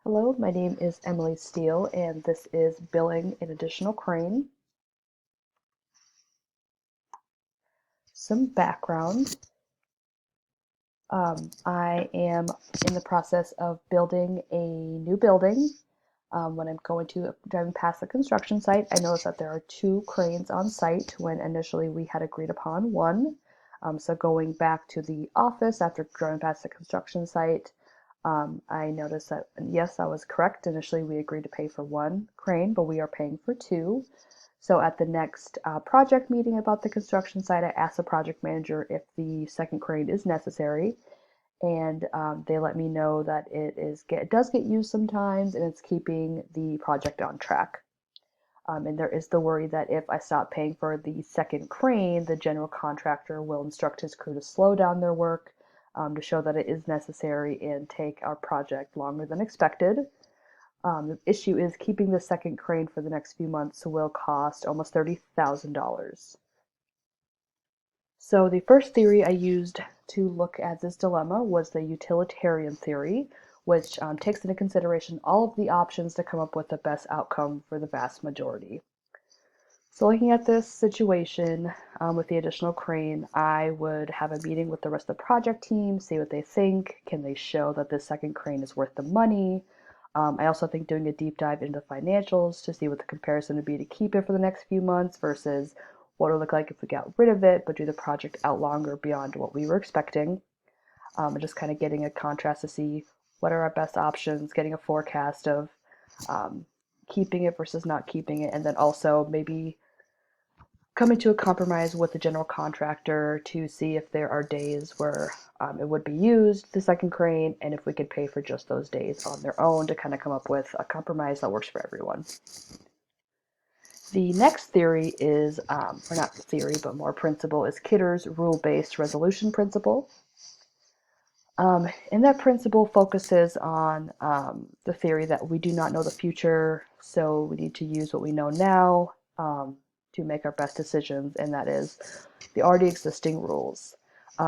Hello, my name is Emily Steele, and this is Billing an Additional Crane. Some background. I am in the process of building a new building. When I'm driving past the construction site, I noticed that there are two cranes on site when initially we had agreed upon one. So going back to the office after driving past the construction site, I noticed that, yes, I was correct. Initially, we agreed to pay for one crane, but we are paying for two. So at the next project meeting about the construction site, I asked the project manager if the second crane is necessary, and they let me know that it does get used sometimes, and it's keeping the project on track. And there is the worry that if I stop paying for the second crane, the general contractor will instruct his crew to slow down their work to show that it is necessary and take our project longer than expected. The issue is keeping the second crane for the next few months will cost almost $30,000. So the first theory I used to look at this dilemma was the Utilitarian Theory, which takes into consideration all of the options to come up with the best outcome for the vast majority. So looking at this situation with the additional crane, I would have a meeting with the rest of the project team, see what they think. Can they show that this second crane is worth the money? I also think doing a deep dive into financials to see what the comparison would be to keep it for the next few months versus what it would look like if we got rid of it but do the project out longer beyond what we were expecting. And just kind of getting a contrast to see what are our best options, getting a forecast of um, keeping it versus not keeping it, and then also maybe coming to a compromise with the general contractor to see if there are days where it would be used, the second crane, and if we could pay for just those days on their own to kind of come up with a compromise that works for everyone. The next theory is, or not theory, but more principle, is Kidder's rule-based resolution principle. And that principle focuses on the theory that we do not know the future, so we need to use what we know now to make our best decisions, and that is the already existing rules.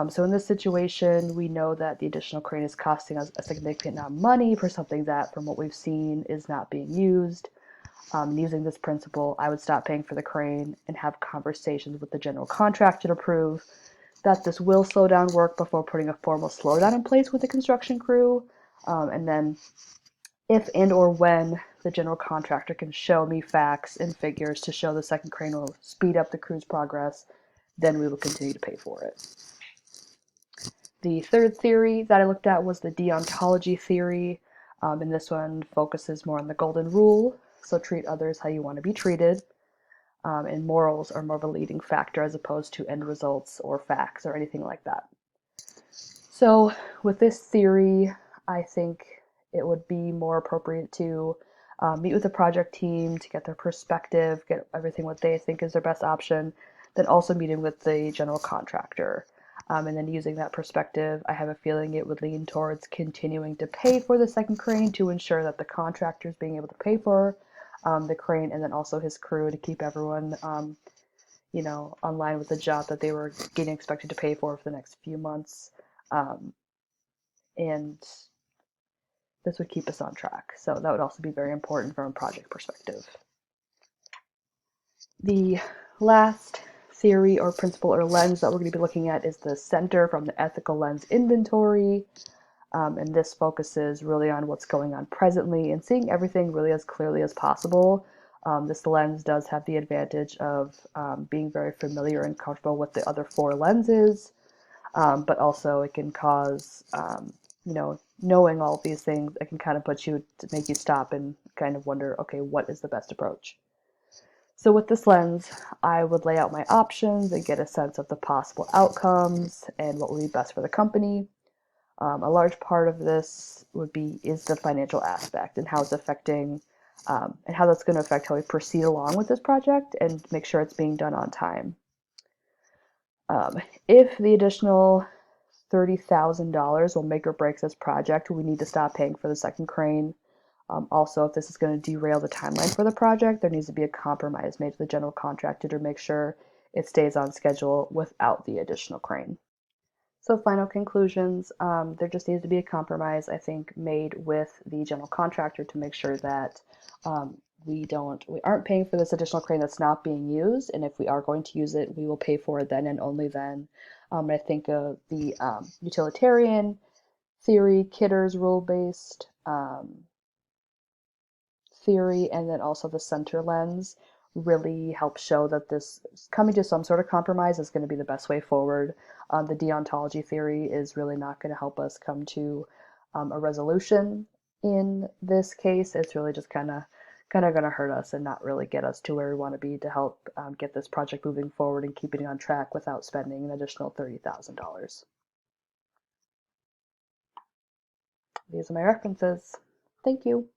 So in this situation, we know that the additional crane is costing us a significant amount of money for something that, from what we've seen, is not being used. Using this principle, I would stop paying for the crane and have conversations with the general contractor to prove that this will slow down work before putting a formal slowdown in place with the construction crew. And then if and or when the general contractor can show me facts and figures to show the second crane will speed up the crew's progress, then we will continue to pay for it. The third theory that I looked at was the Deontology Theory, and this one focuses more on the golden rule, so treat others how you want to be treated, and morals are more of a leading factor as opposed to end results or facts or anything like that. So with this theory, I think it would be more appropriate to meet with the project team to get their perspective, get everything what they think is their best option, then also meeting with the general contractor. And then using that perspective, I have a feeling it would lean towards continuing to pay for the second crane to ensure that the contractor is being able to pay for the crane, and then also his crew to keep everyone, on line with the job that they were getting expected to pay for the next few months. And this would keep us on track. So that would also be very important from a project perspective. The last theory or principle or lens that we're going to be looking at is the center from the ethical lens inventory. And this focuses really on what's going on presently and seeing everything really as clearly as possible. This lens does have the advantage of being very familiar and comfortable with the other four lenses, but also it can cause, knowing all of these things, it can kind of make you stop and kind of wonder, okay, what is the best approach? So with this lens, I would lay out my options and get a sense of the possible outcomes and what would be best for the company. A large part of this is the financial aspect and how it's affecting and how that's going to affect how we proceed along with this project and make sure it's being done on time. If the additional $30,000 will make or break this project, we need to stop paying for the second crane. Also, if this is going to derail the timeline for the project, there needs to be a compromise made to the general contractor to make sure it stays on schedule without the additional crane. So final conclusions, there just needs to be a compromise, I think, made with the general contractor to make sure that we aren't paying for this additional crane that's not being used, and if we are going to use it, we will pay for it then and only then. I think the utilitarian theory, Kidder's rule-based theory, and then also the center lens really help show that this coming to some sort of compromise is going to be the best way forward. The deontology theory is really not going to help us come to a resolution in this case. It's really just kind of going to hurt us and not really get us to where we want to be to help get this project moving forward and keeping it on track without spending an additional $30,000. These are my references. Thank you.